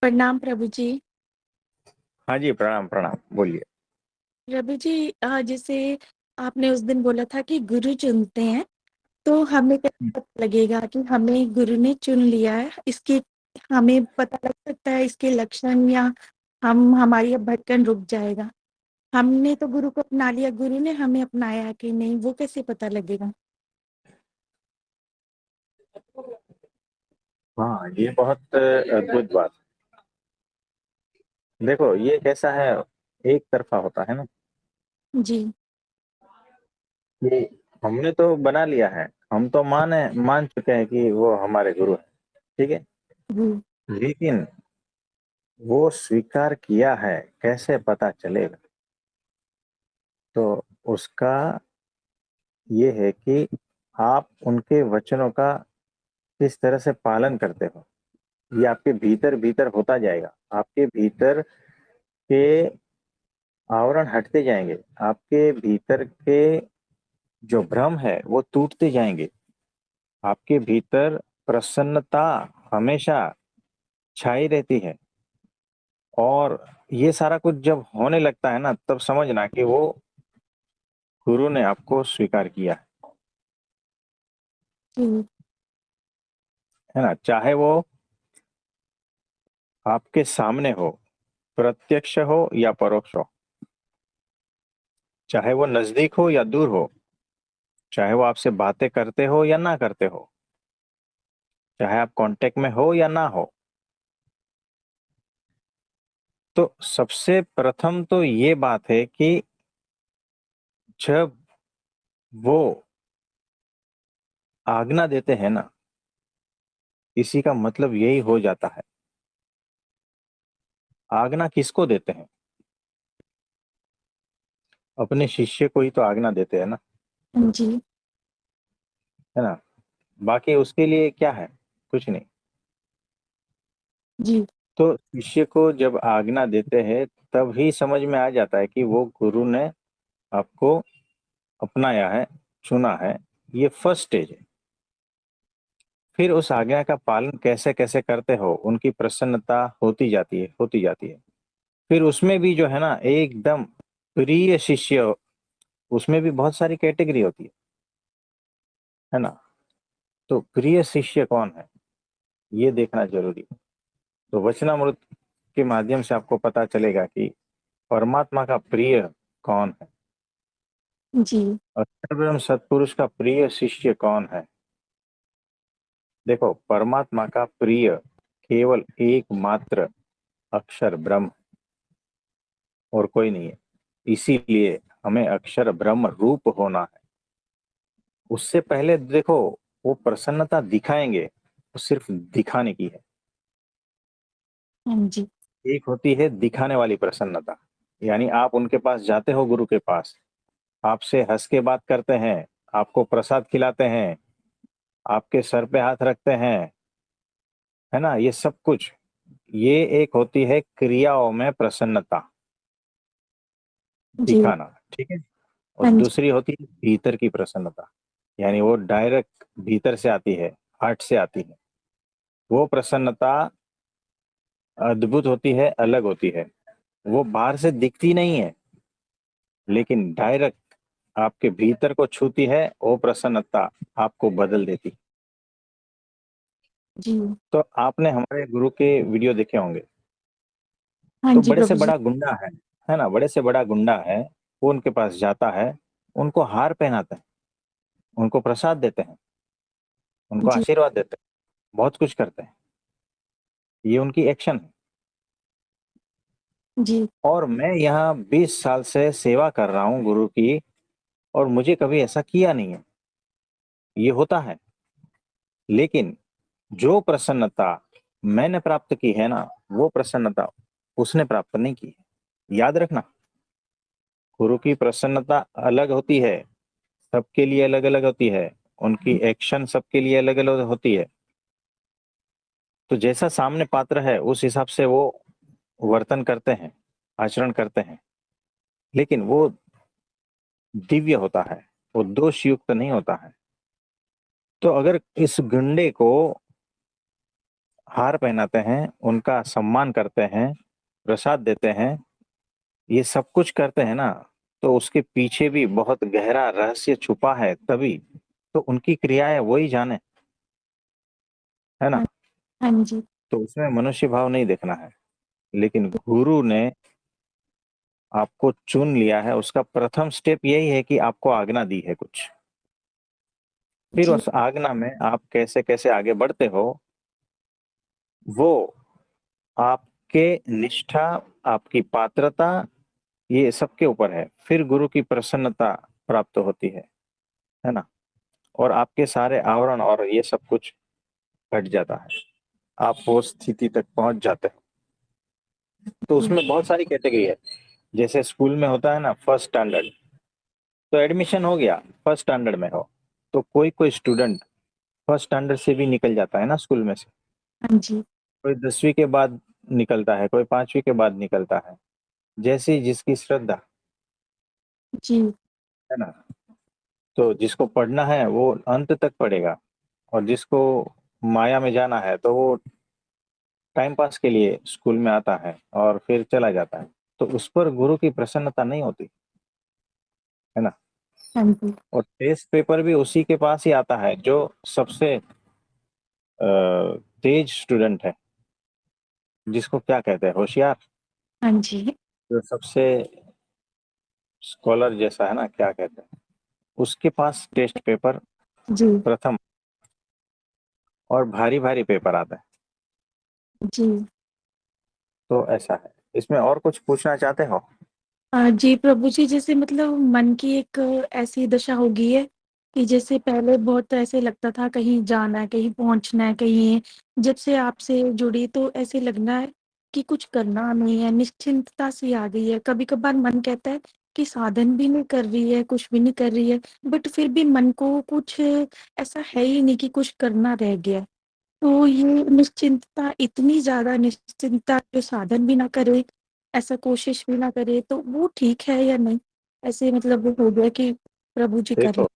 प्रणाम प्रभु जी। हाँ जी, प्रणाम प्रणाम, बोलिए। प्रभु जी, जैसे आपने उस दिन बोला था कि गुरु चुनते हैं, तो हमें कैसे पता लगेगा कि हमें गुरु ने चुन लिया है? इसकी हमें पता लग सकता है इसके लक्षण, या हम हमारी अब भटकन रुक जाएगा? हमने तो गुरु को अपना लिया, गुरु ने हमें अपनाया कि नहीं, वो कैसे पता लगेगा? हाँ, ये बहुत अद्भुत बात। देखो, ये कैसा है, एक तरफा होता है ना। जी। कि हमने तो बना लिया है, हम तो मान चुके हैं कि वो हमारे गुरु हैं। ठीक है। जी। लेकिन वो स्वीकार किया है, कैसे पता चलेगा? तो उसका ये है कि आप उनके वचनों का किस तरह से पालन करते हो। ये आपके भीतर भीतर होता जाएगा। आपके भीतर के आवरण हटते जाएंगे। आपके भीतर के जो भ्रम है वो टूटते जाएंगे। आपके भीतर प्रसन्नता हमेशा छाई रहती है। और ये सारा कुछ जब होने लगता है ना, तब समझना कि वो गुरु ने आपको स्वीकार किया जी। है ना। चाहे वो आपके सामने हो, प्रत्यक्ष हो या परोक्ष हो, चाहे वो नजदीक हो या दूर हो, चाहे वो आपसे बातें करते हो या ना करते हो, चाहे आप कांटेक्ट में हो या ना हो। तो सबसे प्रथम तो ये बात है कि जब वो आज्ञा देते हैं ना, इसी का मतलब यही हो जाता है। आज्ञा किसको देते हैं? अपने शिष्य को ही तो आज्ञा देते हैं ना, जी। है ना। बाकी उसके लिए क्या है? कुछ नहीं। जी। तो शिष्य को जब आज्ञा देते हैं, तब ही समझ में आ जाता है कि वो गुरु ने आपको अपनाया है, चुना है। ये फर्स्ट स्टेज है। फिर उस आज्ञा का पालन कैसे कैसे करते हो, उनकी प्रसन्नता होती जाती है, होती जाती है। फिर उसमें भी जो है ना, एकदम प्रिय शिष्य, उसमें भी बहुत सारी कैटेगरी होती है ना। तो प्रिय शिष्य कौन है, ये देखना जरूरी है। तो वचनामृत के माध्यम से आपको पता चलेगा कि परमात्मा का प्रिय कौन है, जी। अक्षर ब्रह्म सत्पुरुष का प्रिय शिष्य कौन है। देखो, परमात्मा का प्रिय केवल एकमात्र अक्षर ब्रह्म, और कोई नहीं है। इसीलिए हमें अक्षर ब्रह्म रूप होना है। उससे पहले देखो, वो प्रसन्नता दिखाएंगे, वो सिर्फ दिखाने की है। हाँ जी। एक होती है दिखाने वाली प्रसन्नता, यानी आप उनके पास जाते हो, गुरु के पास, आपसे हंस के बात करते हैं, आपको प्रसाद खिलाते हैं, आपके सर पे हाथ रखते हैं, है ना। ये सब कुछ, ये एक होती है क्रियाओं में प्रसन्नता जी। दिखाना। ठीक है। और हाँ जी। दूसरी होती है भीतर की प्रसन्नता, यानी वो डायरेक्ट भीतर से आती है, हार्ट से आती है। वो प्रसन्नता अद्भुत होती है, अलग होती है। वो बाहर से दिखती नहीं है, लेकिन डायरेक्ट आपके भीतर को छूती है। वो प्रसन्नता आपको बदल देती। जी। तो आपने हमारे गुरु के वीडियो देखे होंगे। हाँ तो जी बड़े से प्रभु जी। बड़ा गुंडा है ना, बड़े से बड़ा गुंडा है, वो उनके पास जाता है, उनको हार पहनाते हैं, उनको प्रसाद देते हैं, उनको जी। आशीर्वाद देते हैं, बहुत कुछ करते हैं। ये उनकी एक्शन है। जी। और मैं यहाँ 20 साल से सेवा कर रहा हूँ गुरु की, और मुझे कभी ऐसा किया नहीं है। ये होता है। लेकिन जो प्रसन्नता मैंने प्राप्त की है ना, वो प्रसन्नता उसने प्राप्त नहीं की है। याद रखना, गुरु की प्रसन्नता अलग होती है, सबके लिए अलग अलग होती है। उनकी एक्शन सबके लिए अलग अलग होती है। तो जैसा सामने पात्र है, उस हिसाब से वो वर्तन करते हैं, आचरण करते हैं। लेकिन वो दिव्य होता है, वो दोष युक्त नहीं होता है। तो अगर इस गुंडे को हार पहनाते हैं, उनका सम्मान करते हैं, प्रसाद देते हैं, ये सब कुछ करते हैं ना, तो उसके पीछे भी बहुत गहरा रहस्य छुपा है तभी। तो उनकी क्रियाएं वही जाने, है ना। हाँ, हाँ जी। तो उसमें मनुष्य भाव नहीं देखना है। लेकिन गुरु ने आपको चुन लिया है, उसका प्रथम स्टेप यही है कि आपको आज्ञा दी है कुछ। फिर जी, उस आज्ञा में आप कैसे कैसे आगे बढ़ते हो, वो आपके निष्ठा, आपकी पात्रता, ये सबके ऊपर है। फिर गुरु की प्रसन्नता प्राप्त होती है ना। और आपके सारे आवरण और ये सब कुछ हट जाता है, आप वो स्थिति तक पहुंच जाते हो। तो जी, उसमें बहुत सारी कैटेगरी है। जैसे स्कूल में होता है ना, फर्स्ट स्टैंडर्ड, तो एडमिशन हो गया, फर्स्ट स्टैंडर्ड में हो, तो कोई कोई स्टूडेंट फर्स्ट स्टैंडर्ड से भी निकल जाता है ना स्कूल में से। हाँ जी, कोई 10वीं के बाद निकलता है, कोई 5वीं के बाद निकलता है, जैसी जिसकी श्रद्धा, जी, है ना। तो जिसको पढ़ना है वो अंत तक पढ़ेगा, और जिसको माया में जाना है तो वो टाइम पास के लिए स्कूल में आता है और फिर चला जाता है। तो उस पर गुरु की प्रसन्नता नहीं होती, है ना। हाँ जी, और टेस्ट पेपर भी उसी के पास ही आता है जो सबसे तेज स्टूडेंट है, जिसको क्या कहते हैं, होशियार, हाँ जी, जो सबसे स्कॉलर जैसा, है ना, क्या कहते हैं, उसके पास टेस्ट पेपर जी, प्रथम, और भारी भारी पेपर आता है। जी। तो ऐसा है। इसमें और कुछ पूछना चाहते हो? जी प्रभु जी, जैसे मतलब मन की एक ऐसी दशा हो गई है कि जैसे पहले बहुत ऐसे लगता था कहीं जाना है, कहीं पहुंचना है, कहीं जब से आपसे जुड़ी तो ऐसे लगना है कि कुछ करना नहीं है, निश्चिंतता सी आ गई है। कभी कभार मन कहता है कि साधन भी नहीं कर रही है, कुछ भी नहीं कर रही है, बट फिर भी मन को कुछ ऐसा है ही नहीं कि कुछ करना रह गया है। तो ये निश्चिंतता, इतनी ज़्यादा निश्चिंतता जो साधन भी ना करे, ऐसा कोशिश भी ना करे, तो वो ठीक है या नहीं? ऐसे मतलब वो हो गया कि प्रभु जी कर ले। देखो,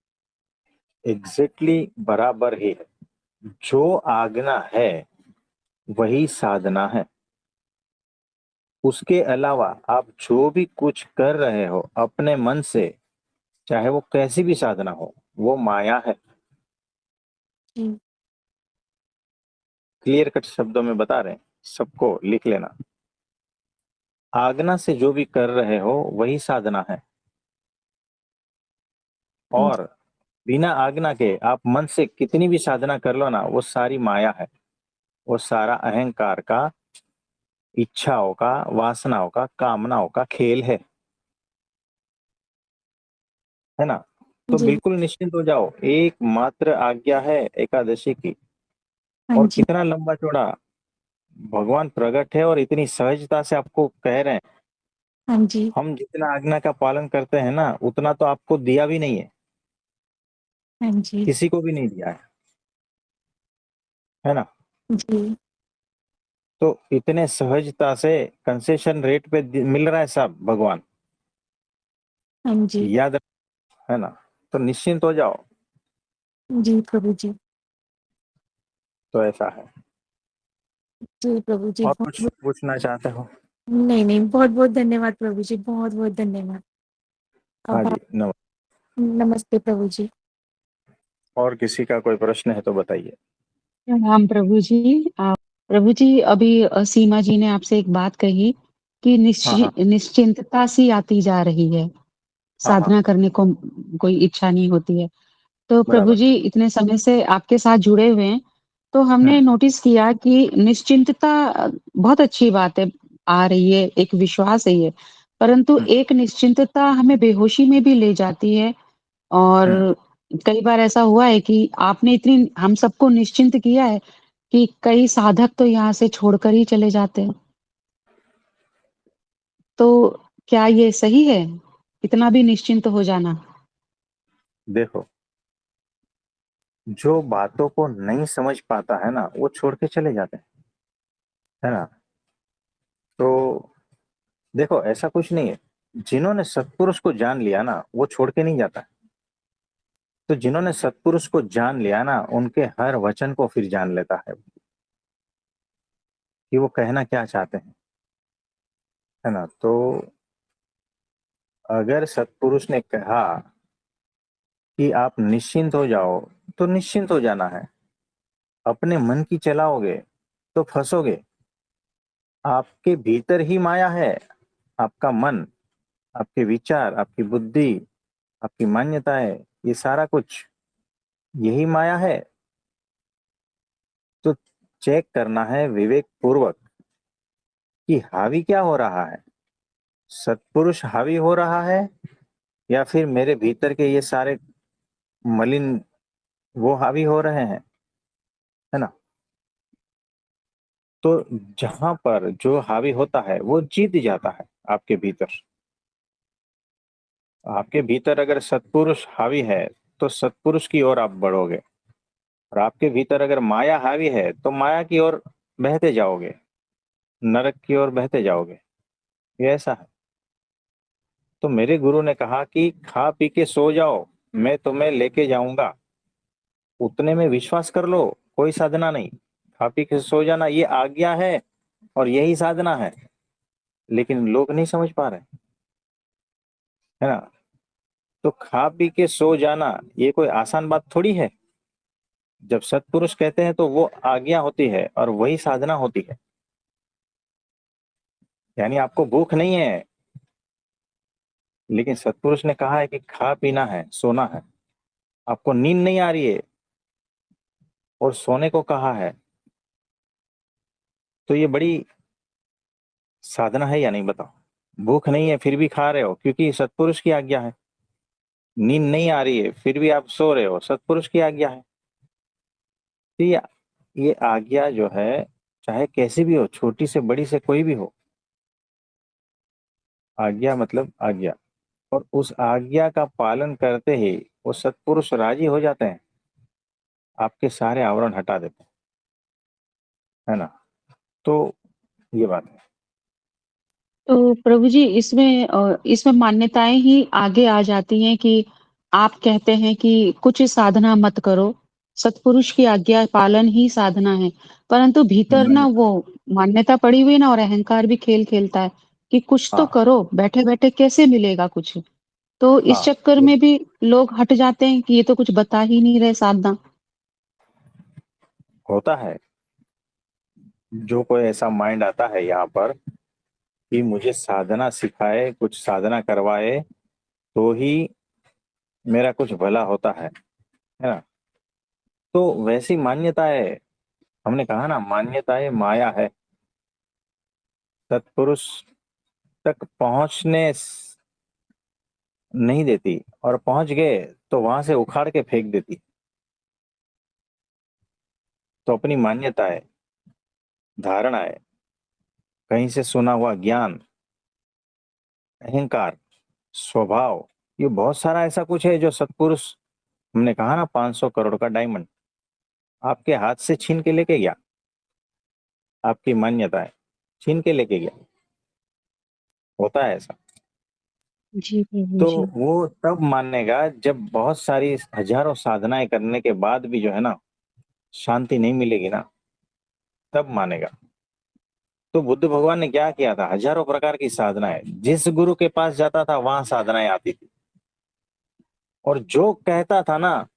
एग्जैक्टली बराबर ही है। जो आज्ञा है वही साधना है। उसके अलावा आप जो भी कुछ कर रहे हो अपने मन से, चाहे वो कैसी भी साधना हो, वो माया है। जी, क्लियर कट शब्दों में बता रहे हैं, सबको लिख लेना। आज्ञा से जो भी कर रहे हो वही साधना है। हाँ जी, और बिना आज्ञा के आप मन से कितनी भी साधना कर लो ना, वो सारी माया है। वो सारा अहंकार का, इच्छाओं का, वासनाओं का, कामनाओं का खेल है ना। तो जी, बिल्कुल निश्चिंत हो जाओ, एकमात्र आज्ञा है एकादशी की। हाँ और जी, कितना लंबा चौड़ा भगवान प्रकट है, और इतनी सहजता से आपको कह रहे हैं। हाँ जी, हम जितना आज्ञा का पालन करते हैं ना, उतना तो आपको दिया भी नहीं है, हाँ जी, किसी को भी नहीं दिया है ना। जी, तो इतने सहजता से कंसेशन रेट पे मिल रहा है सब भगवान, हाँ जी, याद है ना। तो निश्चिंत हो जाओ। जी प्रभु जी, तो ऐसा है। जी प्रभु जी, और कुछ बहुत-बहुत पूछना चाहते हो? नहीं, नहीं, बहुत-बहुत धन्यवाद प्रभु जी, बहुत-बहुत धन्यवाद। हाँ आभार। जी, नमस्ते। नमस्ते प्रभु जी। और किसी का कोई प्रश्न है तो बताइए। राम प्रभु जी। प्रभु जी, अभी सीमा जी ने आपसे एक बात कही कि हाँ हाँ निश्चिंतता सी आती जा रही है, हाँ हाँ, साधना करने को कोई इच्छा नहीं होती है। तो प्रभु बराबर। जी, इतने समय से आपके साथ जुड़े हुए हैं, तो हमने हम्म नोटिस किया कि निश्चिंतता बहुत अच्छी बात है, आ रही है, एक विश्वास है ये। परंतु हम्म एक निश्चिंतता हमें बेहोशी में भी ले जाती है, और हम्म। कई बार ऐसा हुआ है कि आपने इतनी हम सबको निश्चिंत किया है कि कई साधक तो यहाँ से छोड़कर ही चले जाते हैं। तो क्या ये सही है? इतना भी निश्चिंत हो जाना? देखो, जो बातों को नहीं समझ पाता है ना, वो छोड़ के चले जाते हैं, है ना। तो देखो, ऐसा कुछ नहीं है। जिन्होंने सत्पुरुष को जान लिया ना, वो छोड़ के नहीं जाता। तो जिन्होंने सत्पुरुष को जान लिया ना, उनके हर वचन को फिर जान लेता है। कि वो कहना क्या चाहते हैं, है ना। तो अगर सत्पुरुष ने कहा कि आप निश्चिंत हो जाओ, तो निश्चिंत हो जाना है। अपने मन की चलाओगे तो फंसोगे। आपके भीतर ही माया है। आपका मन, आपके विचार, आपकी बुद्धि, आपकी मान्यताएं, ये सारा कुछ यही माया है। तो चेक करना है विवेक पूर्वक कि हावी क्या हो रहा है। सत्पुरुष हावी हो रहा है या फिर मेरे भीतर के ये सारे मलिन वो हावी हो रहे हैं, है ना। तो जहां पर जो हावी होता है वो जीत जाता है आपके भीतर। आपके भीतर अगर सत्पुरुष हावी है तो सत्पुरुष की ओर आप बढ़ोगे, और आपके भीतर अगर माया हावी है तो माया की ओर बहते जाओगे, नरक की ओर बहते जाओगे। ये ऐसा है। तो मेरे गुरु ने कहा कि खा पी के सो जाओ, मैं तुम्हें लेके जाऊंगा। उतने में विश्वास कर लो, कोई साधना नहीं। खा पी के सो जाना ये आज्ञा है और यही साधना है, लेकिन लोग नहीं समझ पा रहे, है ना। तो खा पी के सो जाना ये कोई आसान बात थोड़ी है। जब सत्पुरुष कहते हैं तो वो आज्ञा होती है और वही साधना होती है। यानी आपको भूख नहीं है, लेकिन सत्पुरुष ने कहा है कि खा पीना है, सोना है। आपको नींद नहीं आ रही है और सोने को कहा है, तो ये बड़ी साधना है या नहीं बताओ। भूख नहीं है फिर भी खा रहे हो क्योंकि सत्पुरुष की आज्ञा है। नींद नहीं आ रही है फिर भी आप सो रहे हो, सत्पुरुष की आज्ञा है। तो ये आज्ञा जो है, चाहे कैसी भी हो, छोटी से बड़ी से कोई भी हो, आज्ञा मतलब आज्ञा। और उस आज्ञा का पालन करते ही वो सत्पुरुष राजी हो जाते हैं, आपके सारे आवरण हटा देते हैं, है ना। तो ये बात है। तो प्रभु जी इसमें मान्यताएं ही आगे आ जाती हैं कि आप कहते हैं कि कुछ साधना मत करो, सत्पुरुष की आज्ञा पालन ही साधना है। परंतु भीतर ना वो मान्यता पड़ी हुई है ना, और अहंकार भी खेल खेलता है कि कुछ तो हाँ करो, बैठे-बैठे कैसे मिलेगा कुछ? तो इस हाँ, चक्कर में भी लोग हट जाते हैं कि ये तो कुछ बता ही नहीं रहे साधना। होता है। जो कोई ऐसा माइंड आता है यहाँ पर कि मुझे साधना सिखाए, कुछ साधना करवाए, तो ही मेरा कुछ भला होता है ना। तो वैसी मान्यताएं, हमने कहा ना, मान्यताएं माया है। सत्पुरुष तक पहुंचने नहीं देती, और पहुंच गए तो वहां से उखाड़ के फेंक देती। तो अपनी मान्यताएं, धारणाएं, कहीं से सुना हुआ ज्ञान, अहंकार, स्वभाव, ये बहुत सारा ऐसा कुछ है जो सत्पुरुष, हमने कहा ना 500 करोड़ का डायमंड आपके हाथ से छीन के लेके गया। आपकी मान्यताएं छीन के लेके गया। होता है ऐसा। जी, प्रभु तो जी। वो तब मानेगा जब बहुत सारी हजारों साधनाएं करने के बाद भी जो है ना, शांति नहीं मिलेगी ना, तब मानेगा। तो बुद्ध भगवान ने क्या किया था, हजारों प्रकार की साधनाएं, जिस गुरु के पास जाता था वहां साधनाएं आती थी। और जो कहता था ना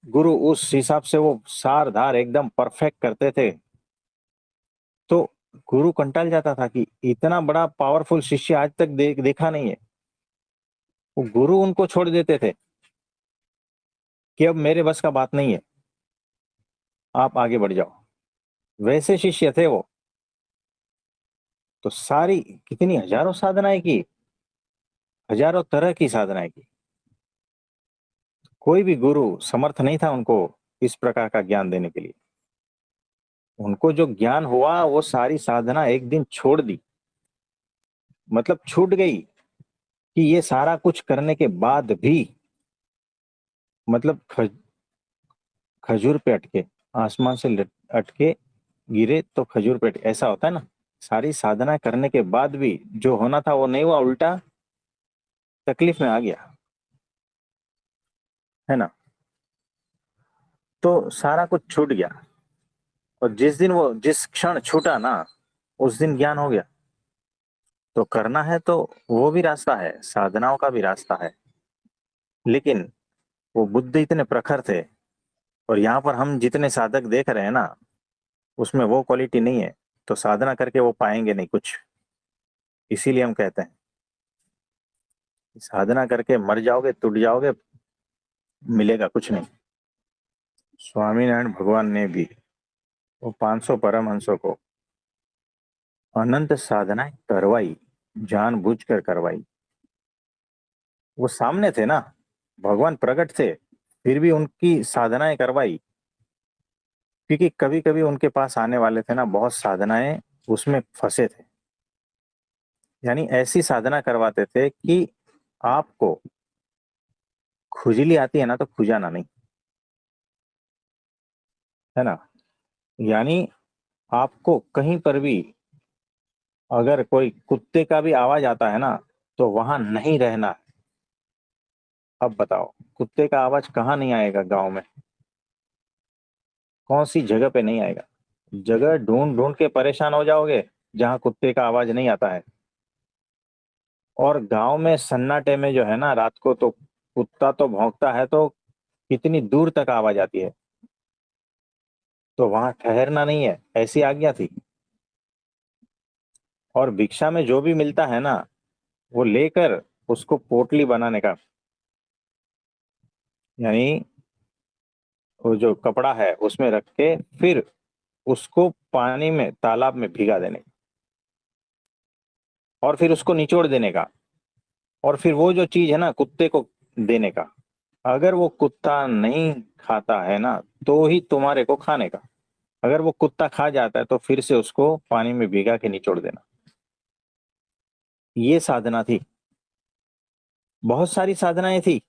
गुरु, उस हिसाब से वो सार धार एकदम परफेक्ट करते थे। तो गुरु कंटाल जाता था कि इतना बड़ा पावरफुल शिष्य आज तक देखा नहीं है। वो गुरु उनको छोड़ देते थे कि अब मेरे बस का बात नहीं है, आप आगे बढ़ जाओ। वैसे शिष्य थे वो। तो सारी कितनी हजारों साधनाएं की, हजारों तरह की साधनाएं की। कोई भी गुरु समर्थ नहीं था उनको इस प्रकार का ज्ञान देने के लिए। उनको जो ज्ञान हुआ वो सारी साधना एक दिन छोड़ दी, मतलब छूट गई। कि ये सारा कुछ करने के बाद भी, मतलब खजूर पे अटके, आसमान से अटके गिरे तो खजूर पे अटके, ऐसा होता है ना। सारी साधना करने के बाद भी जो होना था वो नहीं हुआ, उल्टा तकलीफ में आ गया, है ना। तो सारा कुछ छूट गया। और जिस दिन वो, जिस क्षण छूटा ना, उस दिन ज्ञान हो गया। तो करना है तो वो भी रास्ता है, साधनाओं का भी रास्ता है, लेकिन वो बुद्ध इतने प्रखर थे, और यहाँ पर हम जितने साधक देख रहे हैं ना, उसमें वो क्वालिटी नहीं है, तो साधना करके वो पाएंगे नहीं कुछ। इसीलिए हम कहते हैं साधना करके मर जाओगे, टूट जाओगे, मिलेगा कुछ नहीं। स्वामीनारायण भगवान ने भी वो 500 परमहंसों को अनंत साधनाएं करवाई, जानबूझकर करवाई। वो सामने थे ना, भगवान प्रकट थे, फिर भी उनकी साधनाएं करवाई, क्योंकि कभी कभी उनके पास आने वाले थे ना, बहुत साधनाएं उसमें फंसे थे। यानी ऐसी साधना करवाते थे कि आपको खुजली आती है ना, तो खुजाना नहीं, है ना। यानी आपको कहीं पर भी अगर कोई कुत्ते का भी आवाज आता है ना, तो वहां नहीं रहना है। अब बताओ, कुत्ते का आवाज कहाँ नहीं आएगा गांव में? कौन सी जगह पे नहीं आएगा? जगह ढूंढ ढूंढ के परेशान हो जाओगे जहां कुत्ते का आवाज नहीं आता है। और गांव में सन्नाटे में जो है ना, रात को तो कुत्ता तो भौंकता है, तो कितनी दूर तक आवाज आती है। तो वहां ठहरना नहीं है, ऐसी आज्ञा थी। और भिक्षा में जो भी मिलता है ना, वो लेकर उसको पोटली बनाने का, यानी वो जो कपड़ा है उसमें रख के फिर उसको पानी में, तालाब में भिगा देने का, और फिर उसको निचोड़ देने का, और फिर वो जो चीज है ना कुत्ते को देने का। अगर वो कुत्ता नहीं खाता है ना, तो ही तुम्हारे को खाने का। अगर वो कुत्ता खा जाता है तो फिर से उसको पानी में भिगा के निचोड़ देना। ये साधना थी। बहुत सारी साधनाएं थी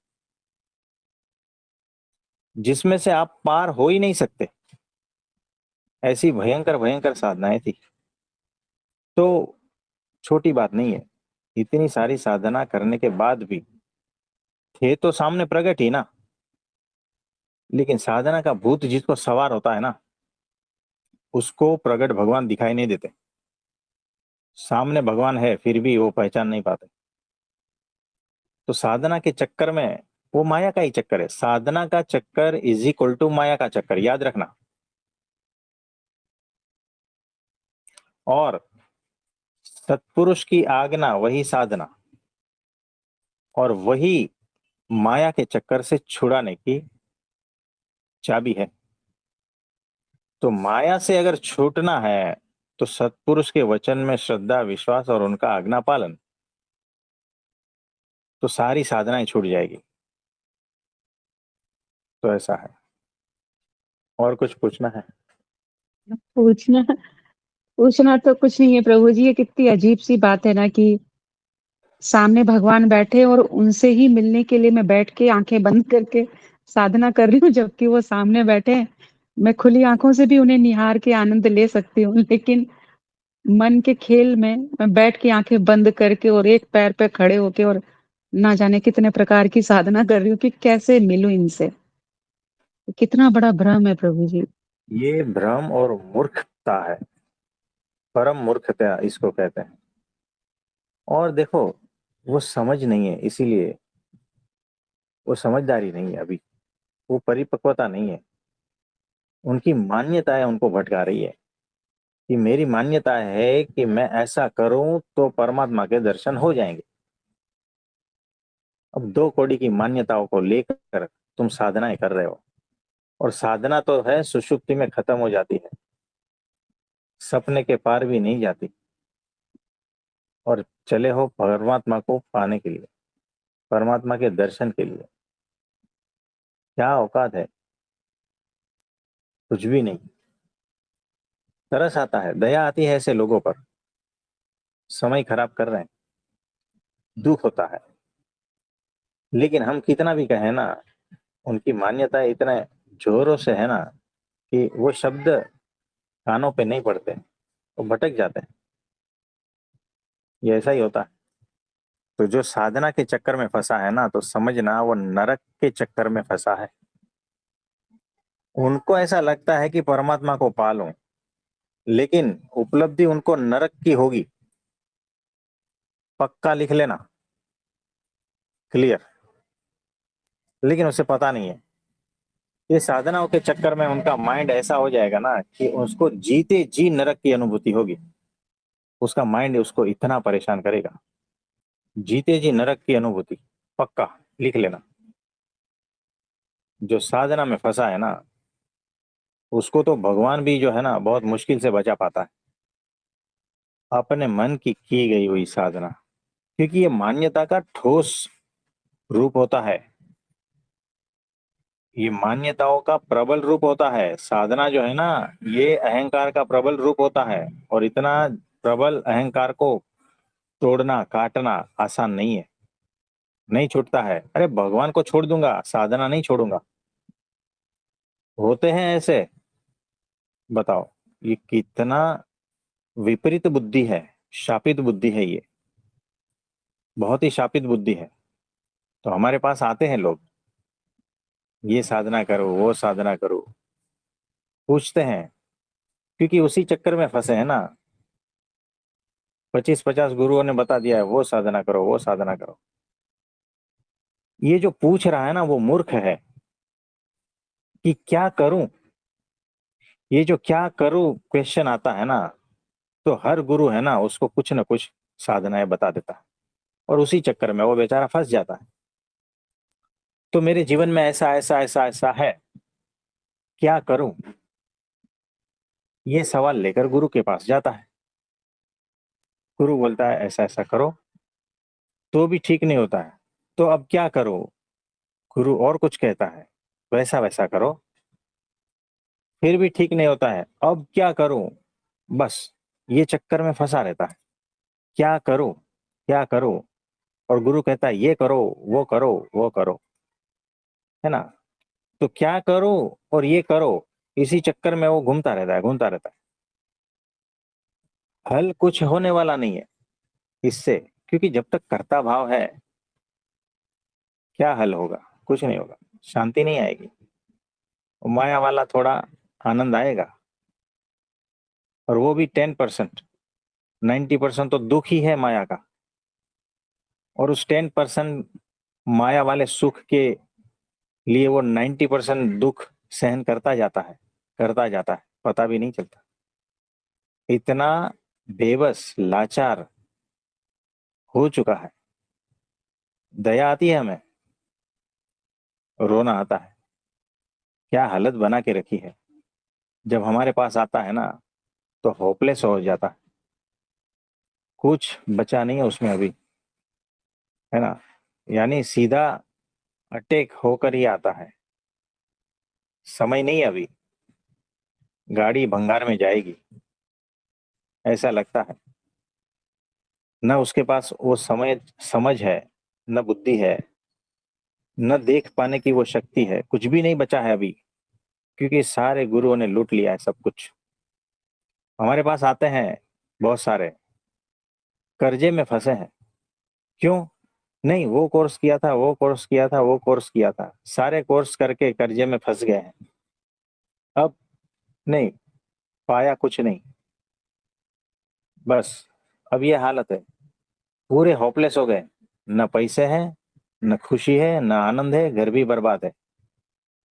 जिसमें से आप पार हो ही नहीं सकते, ऐसी भयंकर भयंकर साधनाएं थी। तो छोटी बात नहीं है, इतनी सारी साधना करने के बाद भी थे तो सामने प्रकट ही ना। लेकिन साधना का भूत जिसको सवार होता है ना, उसको प्रकट भगवान दिखाई नहीं देते। सामने भगवान है फिर भी वो पहचान नहीं पाते। तो साधना के चक्कर में, वो माया का ही चक्कर है। साधना का चक्कर इज इक्वल टू माया का चक्कर, याद रखना। और सत्पुरुष की आज्ञा वही साधना, और वही माया के चक्कर से छुड़ाने की चाबी है। तो माया से अगर छूटना है, तो सत्पुरुष के वचन में श्रद्धा, विश्वास और उनका आज्ञा पालन, तो सारी साधनाएं छूट जाएगी। तो ऐसा है। और कुछ पूछना है? पूछना पूछना तो कुछ नहीं है प्रभु जी, ये कितनी अजीब सी बात है ना कि सामने भगवान बैठे और उनसे ही मिलने के लिए मैं बैठ के आंखें बंद करके साधना कर रही हूँ, जबकि वो सामने बैठे हैं। मैं खुली आंखों से भी उन्हें निहार के आनंद ले सकती हूँ, लेकिन मन के खेल में मैं बैठ के आंखें बंद करके और एक पैर पे खड़े होके और ना जाने कितने प्रकार की साधना कर रही हूँ कि कैसे मिलूं इनसे। कितना बड़ा भ्रम है प्रभु जी। ये भ्रम और मूर्खता है, परम मूर्खता इसको कहते हैं। और देखो, वो समझ नहीं है, इसीलिए वो समझदारी नहीं है अभी, वो परिपक्वता नहीं है। उनकी मान्यताएं उनको भटका रही है, कि मेरी मान्यता है कि मैं ऐसा करूं तो परमात्मा के दर्शन हो जाएंगे। अब दो कौड़ी की मान्यताओं को लेकर तुम साधनाएं कर रहे हो, और साधना तो है सुषुप्ति में खत्म हो जाती है, सपने के पार भी नहीं जाती, और चले हो परमात्मा को पाने के लिए, परमात्मा के दर्शन के लिए। क्या औकात है? कुछ भी नहीं। तरस आता है, दया आती है ऐसे लोगों पर, समय खराब कर रहे हैं, दुख होता है। लेकिन हम कितना भी कहें ना, उनकी मान्यता इतने जोरों से है ना, कि वो शब्द कानों पे नहीं पड़ते, वो भटक जाते हैं। ये ऐसा ही होता है। तो जो साधना के चक्कर में फंसा है ना, तो समझना वो नरक के चक्कर में फंसा है। उनको ऐसा लगता है कि परमात्मा को पालूं, लेकिन उपलब्धि उनको नरक की होगी, पक्का लिख लेना, क्लियर। लेकिन उसे पता नहीं है। ये साधनाओं के चक्कर में उनका माइंड ऐसा हो जाएगा ना कि उसको जीते जी नरक की अनुभूति होगी। उसका माइंड उसको इतना परेशान करेगा, जीते जी नरक की अनुभूति, पक्का लिख लेना। जो साधना में फंसा है ना, उसको तो भगवान भी जो है ना बहुत मुश्किल से बचा पाता है, अपने मन की गई हुई साधना। क्योंकि ये मान्यता का ठोस रूप होता है, ये मान्यताओं का प्रबल रूप होता है। साधना जो है ना, ये अहंकार का प्रबल रूप होता है, और इतना प्रबल अहंकार को तोड़ना काटना आसान नहीं है, नहीं छूटता है। अरे भगवान को छोड़ दूंगा, साधना नहीं छोड़ूंगा, होते हैं ऐसे। बताओ, ये कितना विपरीत बुद्धि है, शापित बुद्धि है ये, बहुत ही शापित बुद्धि है। तो हमारे पास आते हैं लोग, ये साधना करो वो साधना करो, पूछते हैं, क्योंकि उसी चक्कर में फंसे हैं ना। 25-50 गुरुओं ने बता दिया है वो साधना करो वो साधना करो। ये जो पूछ रहा है ना वो मूर्ख है कि क्या करूं। ये जो क्या करूं क्वेश्चन आता है ना, तो हर गुरु है ना उसको कुछ ना कुछ साधनाएं बता देता है, और उसी चक्कर में वो बेचारा फंस जाता है। तो मेरे जीवन में ऐसा ऐसा ऐसा ऐसा है, क्या करूं, ये सवाल लेकर गुरु के पास जाता है। गुरु बोलता है ऐसा ऐसा करो, तो भी ठीक नहीं होता है, तो अब क्या करो। गुरु और कुछ कहता है, वैसा वैसा करो, फिर भी ठीक नहीं होता है, अब क्या करूं। बस ये चक्कर में फंसा रहता है, क्या करूं क्या करूं। और गुरु कहता है ये करो वो करो वो करो, है ना। तो क्या करो और ये करो, इसी चक्कर में वो घूमता रहता है घूमता रहता है। हल कुछ होने वाला नहीं है इससे, क्योंकि जब तक कर्ता भाव है, क्या हल होगा, कुछ नहीं होगा, शांति नहीं आएगी। माया वाला थोड़ा आनंद आएगा, और वो भी 10%। 90% तो दुख ही है माया का, और उस 10% माया वाले सुख के लिए वो 90% दुख सहन करता जाता है, पता भी नहीं चलता। इतना बेबस लाचार हो चुका है। दया आती है हमें, रोना आता है, क्या हालत बना के रखी है। जब हमारे पास आता है ना, तो होपलेस हो जाता है, कुछ बचा नहीं है उसमें अभी, है ना। यानी सीधा अटैक होकर ही आता है, समय नहीं है अभी, गाड़ी भंगार में जाएगी ऐसा लगता है। न उसके पास वो समय समझ है, न बुद्धि है, न देख पाने की वो शक्ति है, कुछ भी नहीं बचा है अभी, क्योंकि सारे गुरुओं ने लूट लिया है सब कुछ। हमारे पास आते हैं बहुत सारे, कर्जे में फंसे हैं। क्यों? नहीं, वो कोर्स किया था वो कोर्स किया था वो कोर्स किया था, सारे कोर्स करके कर्जे में फंस गए हैं। अब नहीं पाया कुछ नहीं, बस अब ये हालत है, पूरे होपलेस हो गए। न पैसे हैं, न खुशी है, न आनंद है, घर भी बर्बाद है।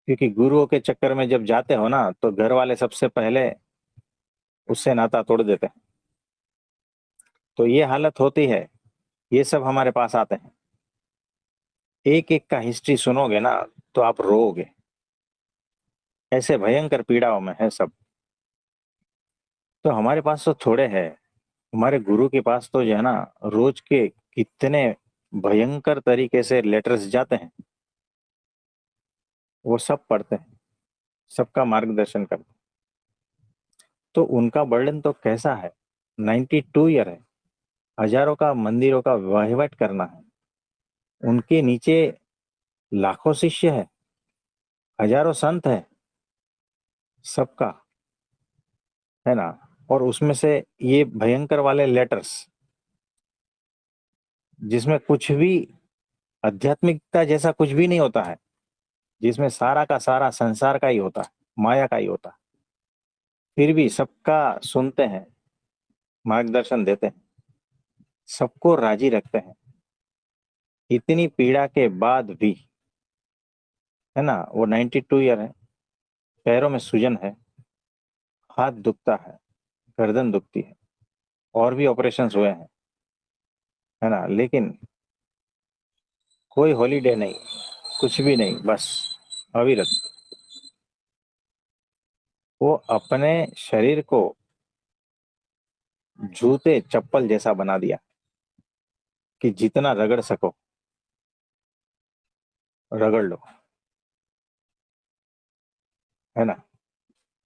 क्योंकि गुरुओं के चक्कर में जब जाते हो ना, तो घर वाले सबसे पहले उससे नाता तोड़ देते हैं। तो ये हालत होती है, ये सब हमारे पास आते हैं। एक एक का हिस्ट्री सुनोगे ना, तो आप रोओगे, ऐसे भयंकर पीड़ाओं में है सब। तो हमारे पास तो थोड़े है, हमारे गुरु के पास तो जो है ना, रोज के कितने भयंकर तरीके से लेटर्स जाते हैं, वो सब पढ़ते हैं, सबका मार्गदर्शन करते हैं। तो उनका बर्डन तो कैसा है, 92 ईयर है, हजारों का मंदिरों का वहीवट करना है, उनके नीचे लाखों शिष्य है, हजारों संत है, सबका, है ना। और उसमें से ये भयंकर वाले लेटर्स, जिसमें कुछ भी आध्यात्मिकता जैसा कुछ भी नहीं होता है, जिसमें सारा का सारा संसार का ही होता है, माया का ही होता है। फिर भी सबका सुनते हैं, मार्गदर्शन देते हैं, सबको राजी रखते हैं, इतनी पीड़ा के बाद भी, है ना। वो 92 ईयर है, पैरों में सूजन है, हाथ दुखता है, गर्दन दुखती है, और भी ऑपरेशंस हुए हैं, है ना, लेकिन कोई हॉलीडे नहीं, कुछ भी नहीं, बस अविरत। वो अपने शरीर को जूते चप्पल जैसा बना दिया कि जितना रगड़ सको रगड़ लो, है ना,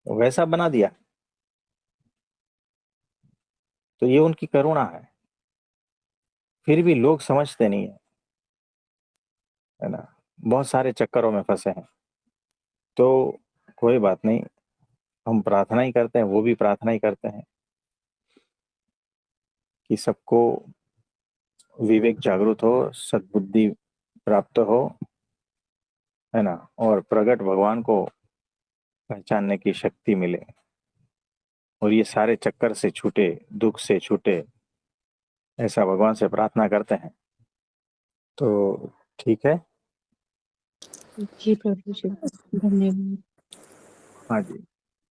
वैसा बना दिया। तो ये उनकी करुणा है। फिर भी लोग समझते नहीं है ना, बहुत सारे चक्करों में फंसे हैं। तो कोई बात नहीं, हम प्रार्थना ही करते हैं, वो भी प्रार्थना ही करते हैं कि सबको विवेक जागृत हो, सद्बुद्धि प्राप्त हो, है ना, और प्रगट भगवान को पहचानने की शक्ति मिले, और ये सारे चक्कर से छूटे, दुख से छूटे, ऐसा भगवान से प्रार्थना करते हैं। तो ठीक है। जी प्रभु जी, धन्यवाद। हाँ जी।